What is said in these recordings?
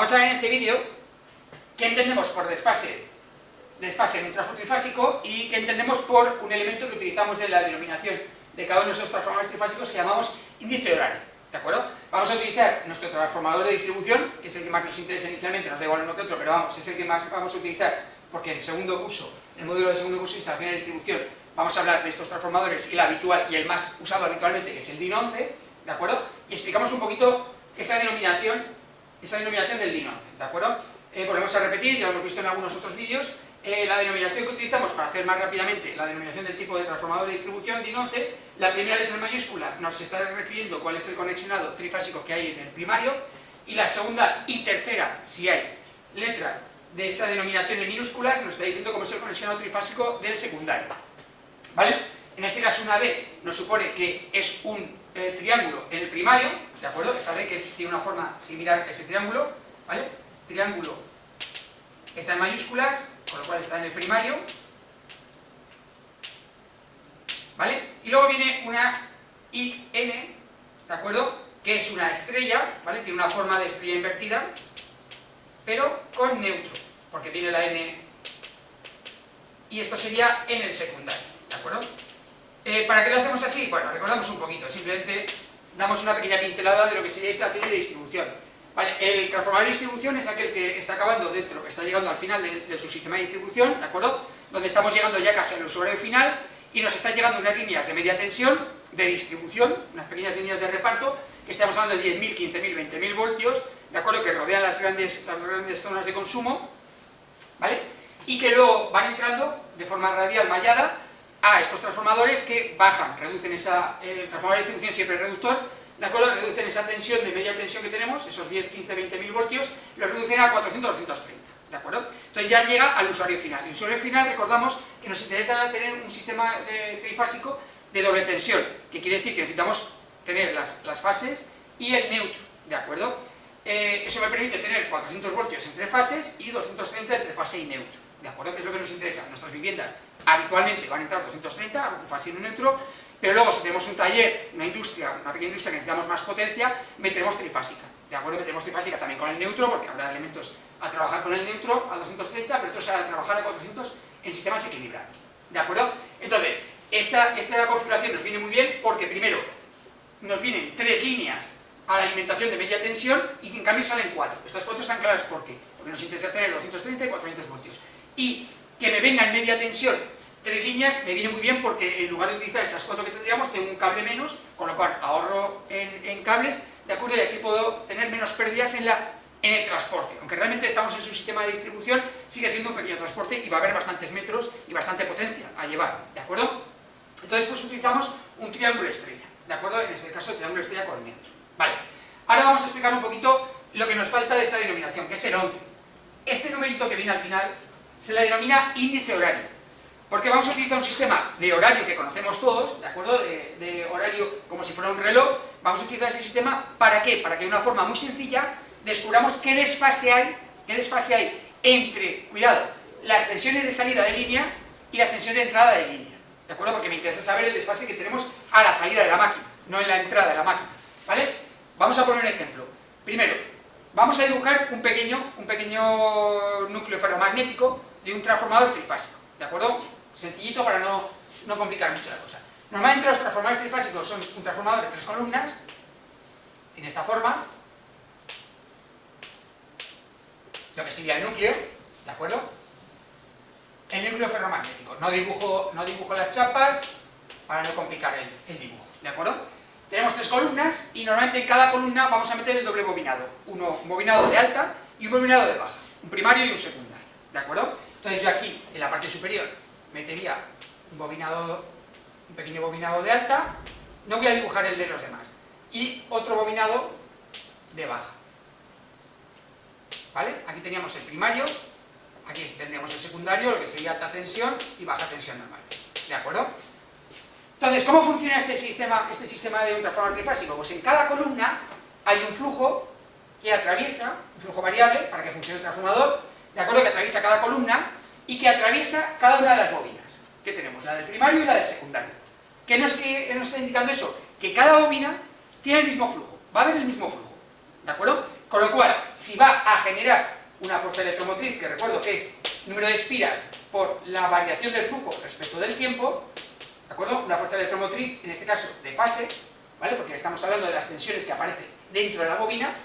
Vamos a ver en este vídeo qué entendemos por desfase en un trafo trifásico y qué entendemos por un elemento que utilizamos de la denominación de cada uno de esos transformadores trifásicos que llamamos índice de horario, ¿de acuerdo? Vamos a utilizar nuestro transformador de distribución, que es el que más nos interesa inicialmente, nos da igual uno que otro, pero vamos, es el que más vamos a utilizar porque en segundo curso, en el módulo de segundo curso de instalación de distribución, vamos a hablar de estos transformadores y el habitual y el más usado habitualmente, que es el DIN 11, ¿de acuerdo? Y explicamos un poquito esa denominación del DIN 11, ¿de acuerdo? Volvemos a repetir, ya lo hemos visto en algunos otros vídeos, la denominación que utilizamos para hacer más rápidamente la denominación del tipo de transformador de distribución DIN 11, la primera letra en mayúscula nos está refiriendo cuál es el conexionado trifásico que hay en el primario, y la segunda y tercera, si hay letra de esa denominación en minúsculas, nos está diciendo cómo es el conexionado trifásico del secundario, ¿vale? En este caso una D nos supone que es un triángulo en el primario, ¿de acuerdo? Esa D que tiene una forma similar a ese triángulo, ¿vale? Triángulo está en mayúsculas, con lo cual está en el primario, ¿vale? Y luego viene una IN, ¿de acuerdo? Que es una estrella, ¿vale? Tiene una forma de estrella invertida, pero con neutro, porque tiene la N, y esto sería en el secundario, ¿de acuerdo? ¿Para qué lo hacemos así? Bueno, recordamos un poquito, simplemente damos una pequeña pincelada de lo que sería instalaciones de distribución. Vale, el transformador de distribución es aquel que está acabando dentro, que está llegando al final de su sistema de distribución, ¿de acuerdo? Donde estamos llegando ya casi al usuario final y nos están llegando unas líneas de media tensión, de distribución, unas pequeñas líneas de reparto, que estamos hablando de 10.000, 15.000, 20.000 voltios, ¿de acuerdo? Que rodean las grandes zonas de consumo, ¿vale? Y que luego van entrando de forma radial mallada a estos transformadores que bajan, reducen esa, el transformador de distribución siempre es reductor, ¿de acuerdo? Reducen esa tensión de media tensión que tenemos, esos 10, 15, 20.000 voltios, los reducen a 400, 230, ¿de acuerdo? Entonces ya llega al usuario final. El usuario final, recordamos que nos interesa tener un sistema trifásico de doble tensión, que quiere decir que necesitamos tener las fases y el neutro, ¿de acuerdo? Eso me permite tener 400 voltios entre fases y 230 entre fase y neutro, ¿de acuerdo? Que es lo que nos interesa. Nuestras viviendas habitualmente van a entrar 230, un fase y un neutro, pero luego si tenemos un taller, una industria, una pequeña industria que necesitamos más potencia, meteremos trifásica, ¿de acuerdo? Meteremos trifásica también con el neutro, porque habrá elementos a trabajar con el neutro a 230, pero otros a trabajar a 400 en sistemas equilibrados, ¿de acuerdo? Entonces, esta configuración nos viene muy bien porque primero nos vienen 3 líneas a la alimentación de media tensión y en cambio salen 4. Estas 4 están claras, ¿por qué? Porque nos interesa tener 230 y 400 voltios. Y que me venga en media tensión 3 líneas me viene muy bien porque en lugar de utilizar estas 4 que tendríamos, tengo un cable menos, con lo cual ahorro en cables, ¿de acuerdo? Y así puedo tener menos pérdidas en el transporte. Aunque realmente estamos en su sistema de distribución, sigue siendo un pequeño transporte y va a haber bastantes metros y bastante potencia a llevar, ¿de acuerdo? Entonces pues utilizamos un triángulo estrella, ¿de acuerdo? En este caso triángulo estrella con neutro. Vale, ahora vamos a explicar un poquito lo que nos falta de esta denominación, que es el 11. Este numerito que viene al final se le denomina índice horario, porque vamos a utilizar un sistema de horario que conocemos todos, ¿de acuerdo? De horario como si fuera un reloj. Vamos a utilizar ese sistema, ¿para qué? Para que de una forma muy sencilla descubramos qué desfase hay entre, cuidado, las tensiones de salida de línea y las tensiones de entrada de línea, ¿de acuerdo? Porque me interesa saber el desfase que tenemos a la salida de la máquina, no en la entrada de la máquina, ¿vale? Vamos a poner un ejemplo. Primero, vamos a dibujar un pequeño núcleo ferromagnético de un transformador trifásico, ¿de acuerdo? Sencillito para no complicar mucho la cosa. Normalmente los transformadores trifásicos son un transformador de 3 columnas, tiene esta forma, lo que sería el núcleo, ¿de acuerdo? El núcleo ferromagnético. No dibujo las chapas para no complicar el dibujo, ¿de acuerdo? Tenemos 3 columnas y normalmente en cada columna vamos a meter el doble bobinado. Un bobinado de alta y un bobinado de baja, un primario y un secundario, ¿de acuerdo? Entonces yo aquí, en la parte superior, metería un pequeño bobinado de alta, no voy a dibujar el de los demás, y otro bobinado de baja, ¿vale? Aquí teníamos el primario, aquí tendríamos el secundario, lo que sería alta tensión y baja tensión normal, ¿de acuerdo? Entonces, ¿cómo funciona este sistema de un transformador trifásico? Pues en cada columna hay un flujo que atraviesa, un flujo variable para que funcione el transformador, ¿de acuerdo? Que atraviesa cada columna y que atraviesa cada una de las bobinas que tenemos, la del primario y la del secundario. ¿Qué nos está indicando eso? Que cada bobina tiene el mismo flujo, va a haber el mismo flujo, ¿de acuerdo? Con lo cual, si va a generar una fuerza electromotriz, que recuerdo que es número de espiras por la variación del flujo respecto del tiempo, ¿de acuerdo? Una fuerza electromotriz, en este caso, de fase, ¿vale? Porque estamos hablando de las tensiones que aparecen dentro de la bobina,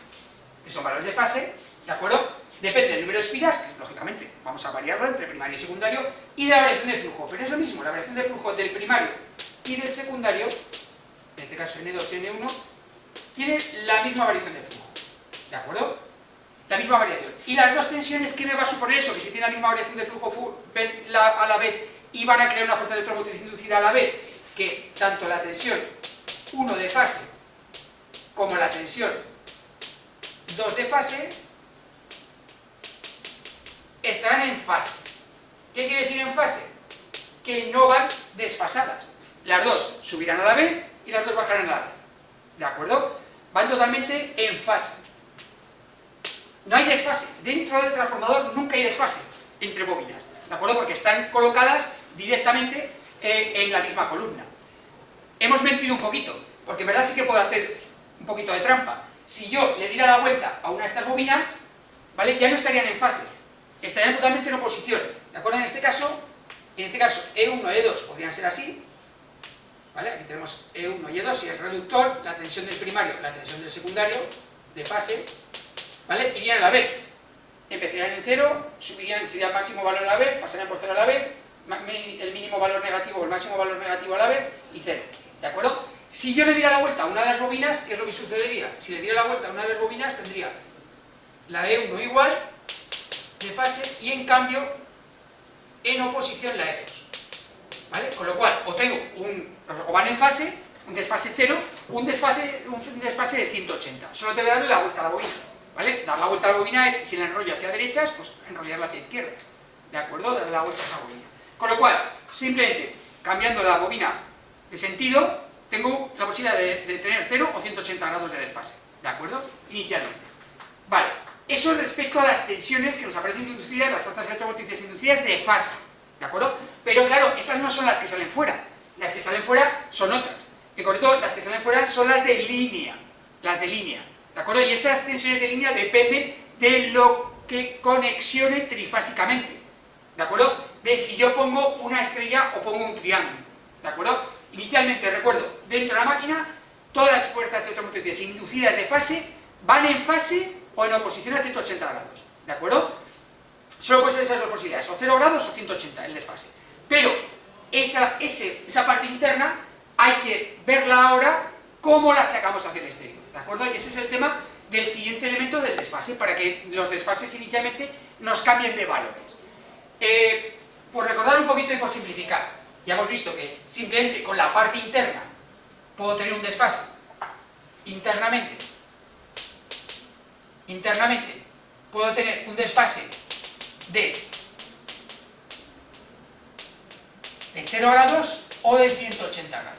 que son valores de fase, ¿de acuerdo? Depende del número de espiras, que lógicamente vamos a variarlo entre primario y secundario, y de la variación de flujo. Pero es lo mismo, la variación de flujo del primario y del secundario, en este caso N2 y N1, tiene la misma variación de flujo, ¿de acuerdo? La misma variación. Y las dos tensiones, ¿qué me va a suponer eso? Que si tiene la misma variación de flujo a la vez y van a crear una fuerza electromotriz inducida a la vez, que tanto la tensión 1 de fase como la tensión 2 de fase estarán en fase. ¿Qué quiere decir en fase? Que no van desfasadas. Las dos subirán a la vez y las dos bajarán a la vez. ¿De acuerdo? Van totalmente en fase. No hay desfase. Dentro del transformador nunca hay desfase entre bobinas. ¿De acuerdo? Porque están colocadas directamente en la misma columna. Hemos mentido un poquito, porque en verdad sí que puedo hacer un poquito de trampa. Si yo le diera la vuelta a una de estas bobinas, ¿vale? Ya no estarían en fase, estarían totalmente en oposición. ¿De acuerdo? En este caso E1 y E2 podrían ser así, ¿vale? Aquí tenemos E1 y E2, si es reductor, la tensión del primario, la tensión del secundario, de fase, ¿vale? Irían a la vez. Empezarían en 0, subirían, sería el máximo valor a la vez, pasarían por 0 a la vez, el mínimo valor negativo o el máximo valor negativo a la vez, y 0. ¿De acuerdo? Si yo le diera la vuelta a una de las bobinas, ¿qué es lo que sucedería? Si le diera la vuelta a una de las bobinas, tendría la E1 igual, de fase, y en cambio, en oposición la E2. ¿Vale? Con lo cual, o van en fase, un desfase 0, un desfase de 180. Solo tengo que darle la vuelta a la bobina. ¿Vale? Dar la vuelta a la bobina es, si la enrollo hacia derechas, pues enrollarla hacia izquierdas. ¿De acuerdo? Darle la vuelta a esa bobina. Con lo cual, simplemente cambiando la bobina de sentido, tengo la posibilidad de tener 0 o 180 grados de desfase. ¿De acuerdo? Inicialmente. Vale. Eso respecto a las tensiones que nos aparecen inducidas, las fuerzas electromotrices inducidas de fase. ¿De acuerdo? Pero claro, esas no son las que salen fuera. Las que salen fuera son otras. En concreto, las que salen fuera son las de línea. Las de línea. ¿De acuerdo? Y esas tensiones de línea dependen de lo que conexione trifásicamente. ¿De acuerdo? De si yo pongo una estrella o pongo un triángulo. ¿De acuerdo? Inicialmente, recuerdo, dentro de la máquina, todas las fuerzas electromotrices inducidas de fase van en fase o en oposición a 180 grados. ¿De acuerdo? Solo pueden ser esas dos posibilidades, o 0 grados o 180 el desfase. Pero esa parte interna hay que verla ahora cómo la sacamos hacia el exterior. ¿De acuerdo? Y ese es el tema del siguiente elemento del desfase, para que los desfases inicialmente nos cambien de valores. Por recordar un poquito y por simplificar, ya hemos visto que simplemente con la parte interna puedo tener un desfase internamente puedo tener un desfase de 0 grados o de 180 grados.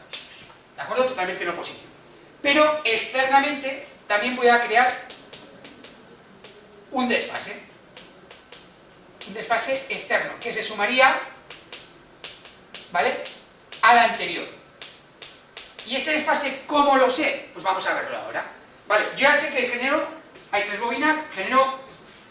¿De acuerdo? Totalmente en oposición. Pero externamente también voy a crear un desfase externo, que se sumaría, ¿vale?, al anterior. ¿Y ese desfase cómo lo sé? Pues vamos a verlo ahora. Vale, yo ya sé que hay tres bobinas, genero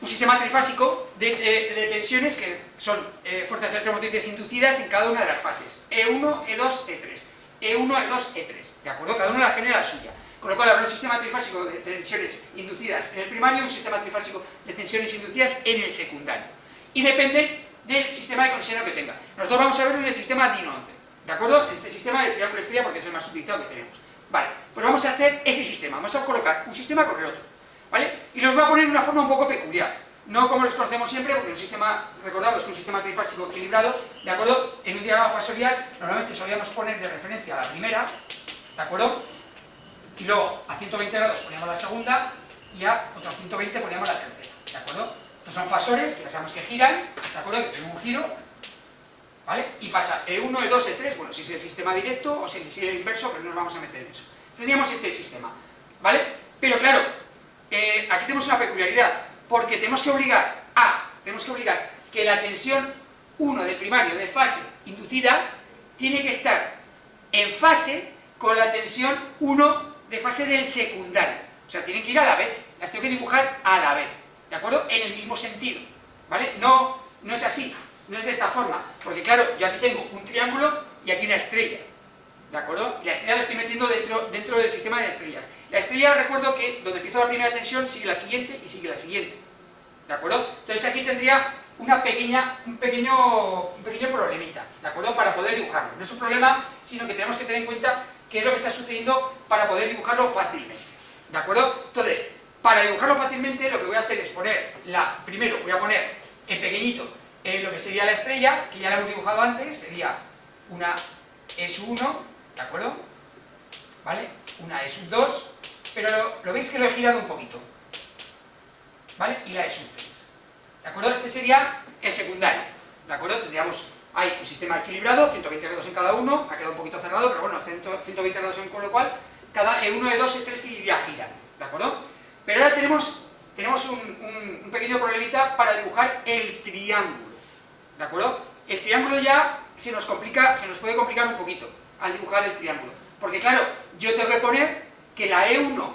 un sistema trifásico de tensiones que son fuerzas electromotrices inducidas en cada una de las fases. E1, E2, E3. E1, E2, E3. ¿De acuerdo? Cada una la genera la suya. Con lo cual habrá un sistema trifásico de tensiones inducidas en el primario y un sistema trifásico de tensiones inducidas en el secundario. Y depende del sistema de conexión que tenga. Nosotros vamos a verlo en el sistema DIN 11. ¿De acuerdo? En este sistema de triángulo estrella, porque es el más utilizado que tenemos. Vale, pues vamos a hacer ese sistema. Vamos a colocar un sistema con el otro. ¿Vale? Y los voy a poner de una forma un poco peculiar. No como los conocemos siempre, porque un sistema, recordad, es un sistema trifásico equilibrado, ¿de acuerdo? En un diagrama fasorial, normalmente solíamos poner de referencia a la primera, ¿de acuerdo? Y luego a 120 grados poníamos la segunda, y a otros 120 poníamos la tercera, ¿de acuerdo? Estos son fasores, que ya sabemos que giran, ¿de acuerdo? Que tienen un giro, ¿vale? Y pasa E1, E2, E3, bueno, si es el sistema directo o si es el inverso, pero no nos vamos a meter en eso. Tendríamos este sistema, ¿vale? Pero claro, aquí tenemos una peculiaridad, porque tenemos que obligar que la tensión 1 del primario de fase inducida tiene que estar en fase con la tensión 1 de fase del secundario. O sea, tienen que ir a la vez. las tengo que dibujar a la vez, ¿de acuerdo? En el mismo sentido, ¿vale? No es así, no es de esta forma, porque claro, yo aquí tengo un triángulo y aquí una estrella, ¿de acuerdo? Y la estrella la estoy metiendo dentro del sistema de estrellas. La estrella, recuerdo que donde empiezo la primera tensión sigue la siguiente y sigue la siguiente, ¿de acuerdo? Entonces aquí tendría un pequeño problemita, ¿de acuerdo? Para poder dibujarlo. No es un problema, sino que tenemos que tener en cuenta qué es lo que está sucediendo para poder dibujarlo fácilmente, ¿de acuerdo? Entonces, para dibujarlo fácilmente lo que voy a hacer es primero voy a poner en pequeñito lo que sería la estrella, que ya la hemos dibujado antes, sería una E sub 1, ¿de acuerdo? ¿Vale? Una E sub 2, pero lo veis que lo he girado un poquito, ¿vale? Y la E sub 3, ¿de acuerdo? Este sería el secundario, ¿de acuerdo? Tendríamos ahí un sistema equilibrado, 120 grados en cada uno, ha quedado un poquito cerrado, pero bueno, 120 grados con lo cual, cada E1, E2, E3 que iría girando, ¿de acuerdo? Pero ahora tenemos un pequeño problemita para dibujar el triángulo, ¿de acuerdo? El triángulo ya se nos puede complicar un poquito al dibujar el triángulo, porque claro, yo tengo que poner que la E1,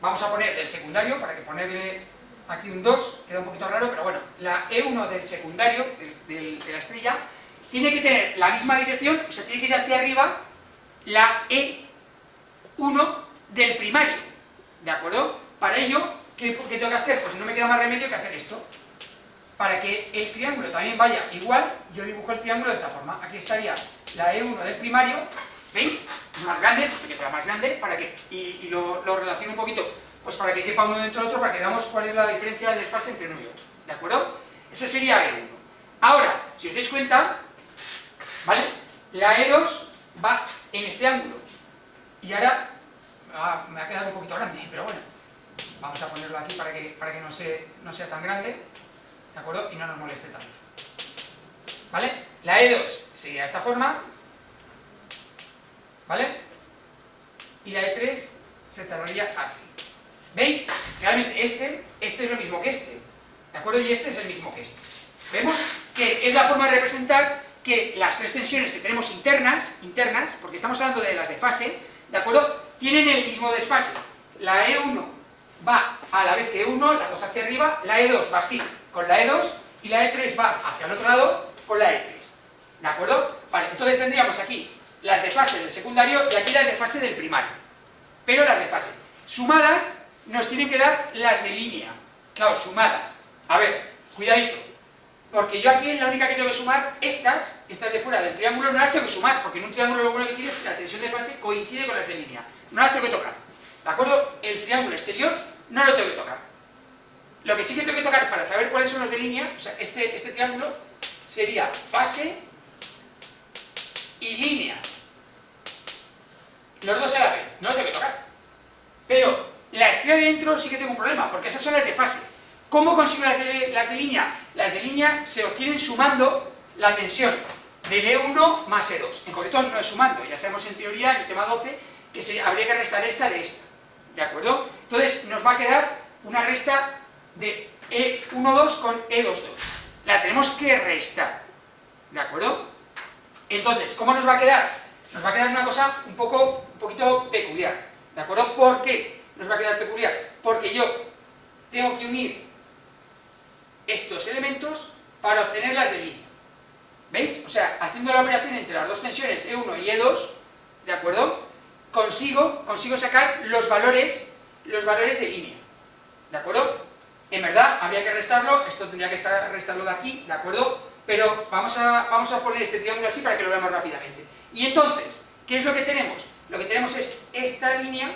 vamos a poner del secundario, para que ponerle aquí un 2, queda un poquito raro, pero bueno, la E1 del secundario, de la estrella, tiene que tener la misma dirección, o sea, tiene que ir hacia arriba la E1 del primario, ¿de acuerdo? Para ello, ¿qué tengo que hacer? Pues no me queda más remedio que hacer esto. Para que el triángulo también vaya igual, yo dibujo el triángulo de esta forma. Aquí estaría la E1 del primario, ¿veis? Es más grande, pues que sea más grande, para que, y lo relaciono un poquito, pues para que quepa uno dentro del otro, para que veamos cuál es la diferencia de desfase entre uno y otro, ¿de acuerdo? Ese sería E1. Ahora, si os dais cuenta, ¿vale? La E2 va en este ángulo, y ahora, me ha quedado un poquito grande, pero bueno, vamos a ponerlo aquí para que no sea tan grande, ¿de acuerdo? Y no nos moleste tanto, ¿vale? La E2 sería de esta forma, ¿vale? Y la E3 se cerraría así. ¿Veis? Realmente este es lo mismo que este, ¿de acuerdo? Y este es el mismo que este. Vemos que es la forma de representar que las tres tensiones que tenemos internas, porque estamos hablando de las de fase, ¿de acuerdo? Tienen el mismo desfase. La E1 va a la vez que E1, las dos hacia arriba, la E2 va así con la E2 y la E3 va hacia el otro lado con la E3, ¿de acuerdo? Vale, entonces tendríamos aquí las de fase del secundario y aquí las de fase del primario, pero las de fase sumadas nos tienen que dar las de línea, claro, sumadas. A ver, cuidadito, porque yo aquí la única que tengo que sumar, estas de fuera del triángulo, no las tengo que sumar, porque en un triángulo lo bueno que tiene es que la tensión de fase coincide con las de línea, no las tengo que tocar, ¿de acuerdo? El triángulo exterior no lo tengo que tocar. Lo que sí que tengo que tocar para saber cuáles son los de línea, o sea, este triángulo sería fase y línea, los dos a la vez, no lo tengo que tocar. Pero la estrella de dentro sí que tengo un problema, porque esas son las de fase. ¿Cómo consigo las de línea? Las de línea se obtienen sumando la tensión del E1 más E2. En concreto no es sumando, ya sabemos en teoría, en el tema 12, que habría que restar esta de esta, ¿de acuerdo? Entonces nos va a quedar una resta de E12 con E22. La tenemos que restar, ¿de acuerdo? Entonces, ¿cómo nos va a quedar? Nos va a quedar una cosa un poquito peculiar, ¿de acuerdo? ¿Por qué nos va a quedar peculiar? Porque yo tengo que unir estos elementos para obtener las de línea. ¿Veis? O sea, haciendo la operación entre las dos tensiones E1 y E2, ¿de acuerdo? Consigo sacar los valores de línea, ¿de acuerdo? En verdad, habría que restarlo, esto tendría que restarlo de aquí, ¿de acuerdo? Pero vamos a poner este triángulo así para que lo veamos rápidamente. Y entonces, ¿qué es lo que tenemos? Lo que tenemos es esta línea,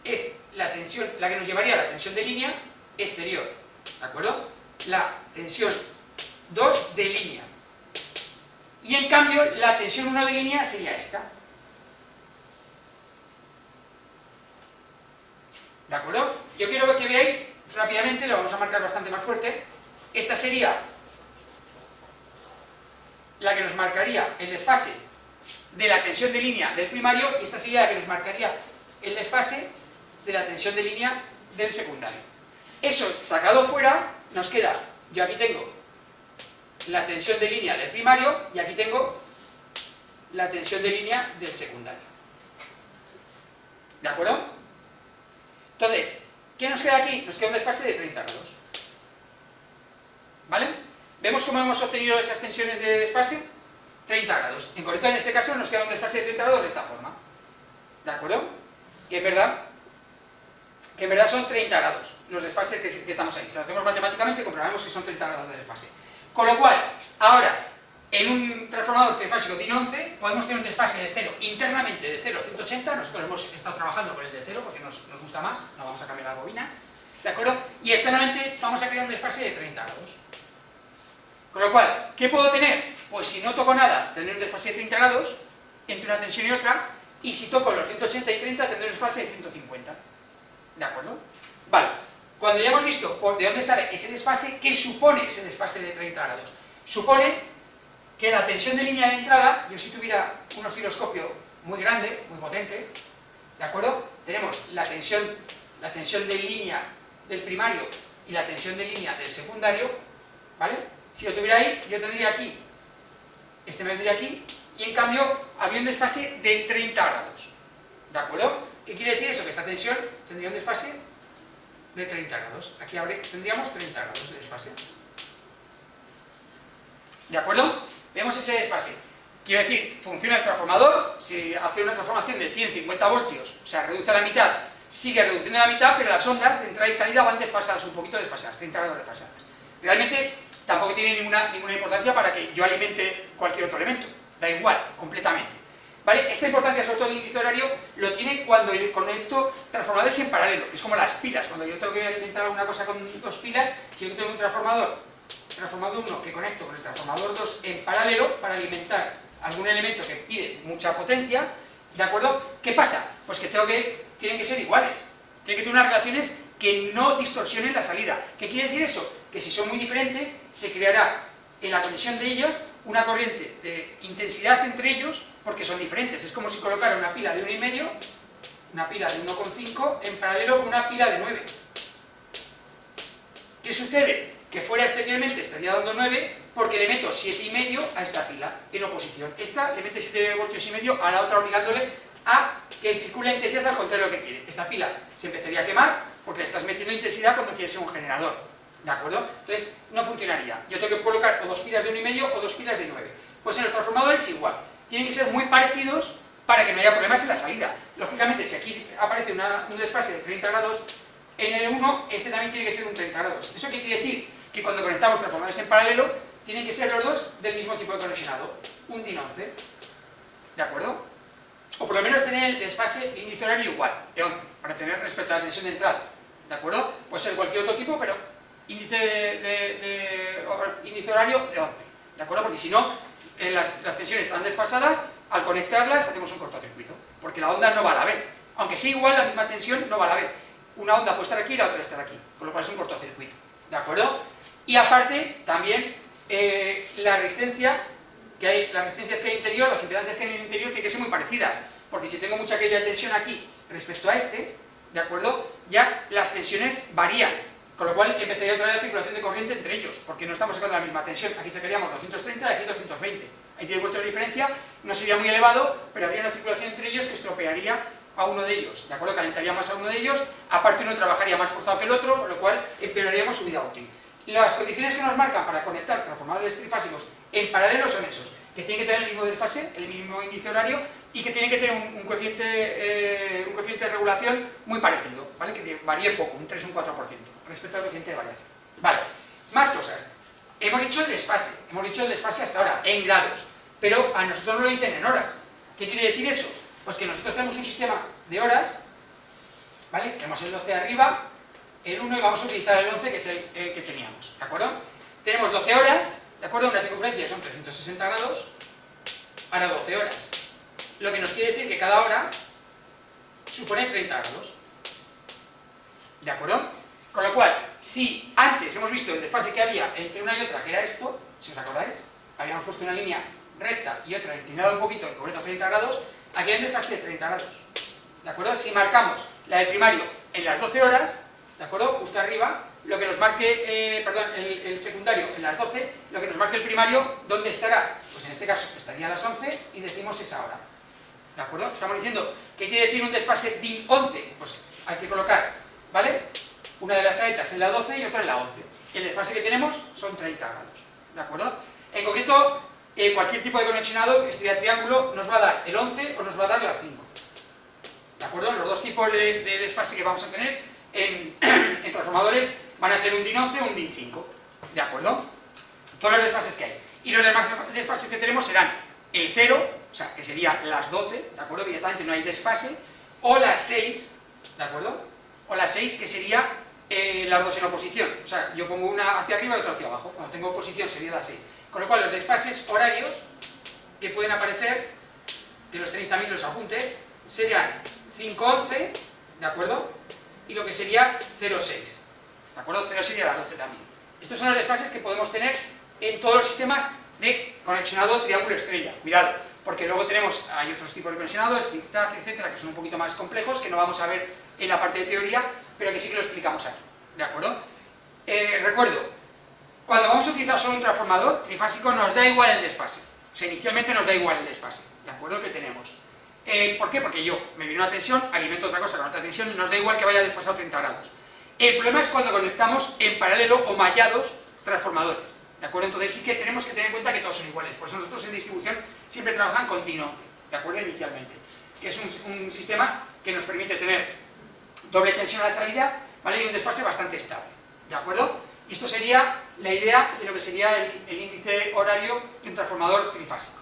es la tensión, la que nos llevaría a la tensión de línea exterior, ¿de acuerdo? La tensión 2 de línea. Y en cambio, la tensión 1 de línea sería esta. ¿De acuerdo? Yo quiero que veáis rápidamente, lo vamos a marcar bastante más fuerte. Esta sería la que nos marcaría el desfase de la tensión de línea del primario y esta sería la que nos marcaría el desfase de la tensión de línea del secundario. Eso sacado fuera nos queda, yo aquí tengo la tensión de línea del primario y aquí tengo la tensión de línea del secundario. ¿De acuerdo? Entonces, ¿Qué nos queda aquí? Nos queda un desfase de 30 grados. ¿Vale? ¿Vemos cómo hemos obtenido esas tensiones de desfase? 30 grados. En concreto, en este caso, nos queda un desfase de 30 grados de esta forma. ¿De acuerdo? Que en verdad son 30 grados los desfases que estamos ahí. Si lo hacemos matemáticamente, comprobamos que son 30 grados de desfase. Con lo cual, ahora, en un transformador trifásico DIN 11, podemos tener un desfase de 0 internamente de 0 a 180. Nosotros hemos estado trabajando con el de 0 porque nos gusta más, no vamos a cambiar las bobinas. ¿De acuerdo? Y externamente vamos a crear un desfase de 30 grados. Con lo cual, ¿qué puedo tener? Pues si no toco nada, tendré un desfase de 30 grados entre una tensión y otra, y si toco los 180 y 30, tendré un desfase de 150. ¿De acuerdo? Vale, cuando ya hemos visto de dónde sale ese desfase, ¿qué supone ese desfase de 30 grados? Supone que la tensión de línea de entrada, yo si tuviera un osciloscopio muy grande, muy potente, ¿de acuerdo? Tenemos la tensión de línea del primario y la tensión de línea del secundario, ¿vale? Si lo tuviera ahí, yo tendría aquí, este me vendría aquí, y en cambio habría un desfase de 30 grados, ¿de acuerdo? ¿Qué quiere decir eso? Que esta tensión tendría un desfase de 30 grados. Aquí tendríamos 30 grados de desfase. ¿De acuerdo? Vemos ese desfase. Quiero decir, funciona el transformador, si hace una transformación de 150 voltios, o sea, reduce a la mitad, sigue reduciendo a la mitad, pero las ondas de entrada y salida van desfasadas, un poquito desfasadas, 30 grados desfasadas. Realmente tampoco tiene ninguna importancia para que yo alimente cualquier otro elemento, da igual, completamente. ¿Vale? Esta importancia, sobre todo el índice horario, lo tiene cuando yo conecto transformadores en paralelo, que es como las pilas. Cuando yo tengo que alimentar alguna cosa con dos pilas, si yo tengo un transformador 1 que conecto con el transformador 2 en paralelo para alimentar algún elemento que pide mucha potencia, ¿de acuerdo? ¿Qué pasa? Pues que tienen que ser iguales, tienen que tener unas relaciones que no distorsionen la salida. ¿Qué quiere decir eso? Que si son muy diferentes, se creará en la conexión de ellos una corriente de intensidad entre ellos, porque son diferentes. Es como si colocara una pila de 1,5, una pila de 1,5 en paralelo con una pila de 9. ¿Qué sucede? Que fuera exteriormente estaría dando 9 porque le meto 7,5 a esta pila en oposición. Esta le mete 7,5 voltios a la otra, obligándole a que circule la intensidad al contrario de lo que quiere. Esta pila se empezaría a quemar porque le estás metiendo intensidad cuando quieres ser un generador. ¿De acuerdo? Entonces no funcionaría. Yo tengo que colocar o dos pilas de 1,5 o dos pilas de 9. Pues en los transformadores igual. Tienen que ser muy parecidos para que no haya problemas en la salida. Lógicamente, si aquí aparece un desfase de 30 grados, en el 1 este también tiene que ser un 30 grados. ¿Eso qué quiere decir? Que cuando conectamos transformadores en paralelo, tienen que ser los dos del mismo tipo de conexionado, un DIN 11. ¿De acuerdo? O por lo menos tener el desfase índice horario igual, de 11, para tener respecto a la tensión de entrada. ¿De acuerdo? Puede ser cualquier otro tipo, pero índice horario de 11. ¿De acuerdo? Porque si no, las tensiones están desfasadas, al conectarlas hacemos un cortocircuito, porque la onda no va a la vez. Aunque sea igual, la misma tensión no va a la vez. Una onda puede estar aquí y la otra estar aquí, con lo cual es un cortocircuito. ¿De acuerdo? Y aparte, también, las resistencias que hay interior, las impedancias que hay en el interior tienen que ser muy parecidas, porque si tengo mucha caída de tensión aquí respecto a este, ¿de acuerdo? Ya las tensiones varían, con lo cual empezaría otra vez la circulación de corriente entre ellos, porque no estamos sacando la misma tensión. Aquí sacaríamos 230 y aquí 220. Ahí 10 voltios de diferencia, no sería muy elevado, pero habría una circulación entre ellos que estropearía a uno de ellos, ¿de acuerdo? Calentaría más a uno de ellos, aparte uno trabajaría más forzado que el otro, con lo cual empeoraríamos su vida útil. Las condiciones que nos marcan para conectar transformadores trifásicos en paralelo son esos, que tienen que tener el mismo desfase, el mismo índice horario, y que tienen que tener un coeficiente de regulación muy parecido, ¿vale? Que varíe poco, un 3 o un 4% respecto al coeficiente de variación. Vale, más cosas. Hemos dicho el desfase hasta ahora, en grados, pero a nosotros nos lo dicen en horas. ¿Qué quiere decir eso? Pues que nosotros tenemos un sistema de horas, ¿vale? Tenemos el 12 arriba, el 1 y vamos a utilizar el 11, que es el que teníamos, ¿de acuerdo? Tenemos 12 horas, ¿de acuerdo? Una circunferencia son 360 grados, ahora 12 horas. Lo que nos quiere decir que cada hora supone 30 grados, ¿de acuerdo? Con lo cual, si antes hemos visto el desfase que había entre una y otra, que era esto, si os acordáis, habíamos puesto una línea recta y otra inclinada un poquito, en concreto a 30 grados, aquí hay un desfase de 30 grados, ¿de acuerdo? Si marcamos la del primario en las 12 horas, ¿de acuerdo? Justo arriba, lo que nos marque, el secundario en las 12, lo que nos marque el primario, ¿dónde estará? Pues en este caso estaría a las 11 y decimos esa hora, ¿de acuerdo? Estamos diciendo, ¿qué quiere decir un desfase DIN 11? Pues hay que colocar, ¿vale? Una de las saetas en la 12 y otra en la 11. Y el desfase que tenemos son 30 grados, ¿de acuerdo? En concreto, cualquier tipo de conexionado, estrella triángulo, nos va a dar el 11 o nos va a dar las 5. ¿De acuerdo? Los dos tipos de desfase que vamos a tener en transformadores van a ser un DIN 11 o un DIN 5. ¿De acuerdo? Todos los desfases que hay. Y los demás desfases que tenemos serán el 0, o sea, que sería las 12, ¿de acuerdo? Directamente no hay desfase, o las 6, ¿de acuerdo? O las 6, que sería las dos en oposición. O sea, yo pongo una hacia arriba y otra hacia abajo. Cuando tengo oposición sería las 6. Con lo cual, los desfases horarios que pueden aparecer, que los tenéis también en los apuntes, serían 5-11, ¿de acuerdo? Y lo que sería 0-6, ¿de acuerdo? 0 sería la 12 también. Estos son los desfases que podemos tener en todos los sistemas de conexionado triángulo estrella. Cuidado, porque luego hay otros tipos de conexionado, el zigzag, etcétera, que son un poquito más complejos, que no vamos a ver en la parte de teoría, pero que sí que lo explicamos aquí, ¿de acuerdo? Recuerdo, cuando vamos a utilizar solo un transformador trifásico nos da igual el desfase. O sea, inicialmente nos da igual el desfase, ¿de acuerdo? Que tenemos. ¿Por qué? Porque yo me viene una tensión, alimento otra cosa con otra tensión y nos da igual que vaya desfasado 30 grados. El problema es cuando conectamos en paralelo o mallados transformadores, ¿de acuerdo? Entonces sí que tenemos que tener en cuenta que todos son iguales. Por eso nosotros en distribución siempre trabajan con DIN 11, ¿de acuerdo? Inicialmente. Que es un sistema que nos permite tener doble tensión a la salida, ¿vale? Y un desfase bastante estable, ¿de acuerdo? Y esto sería la idea de lo que sería el índice horario de un transformador trifásico.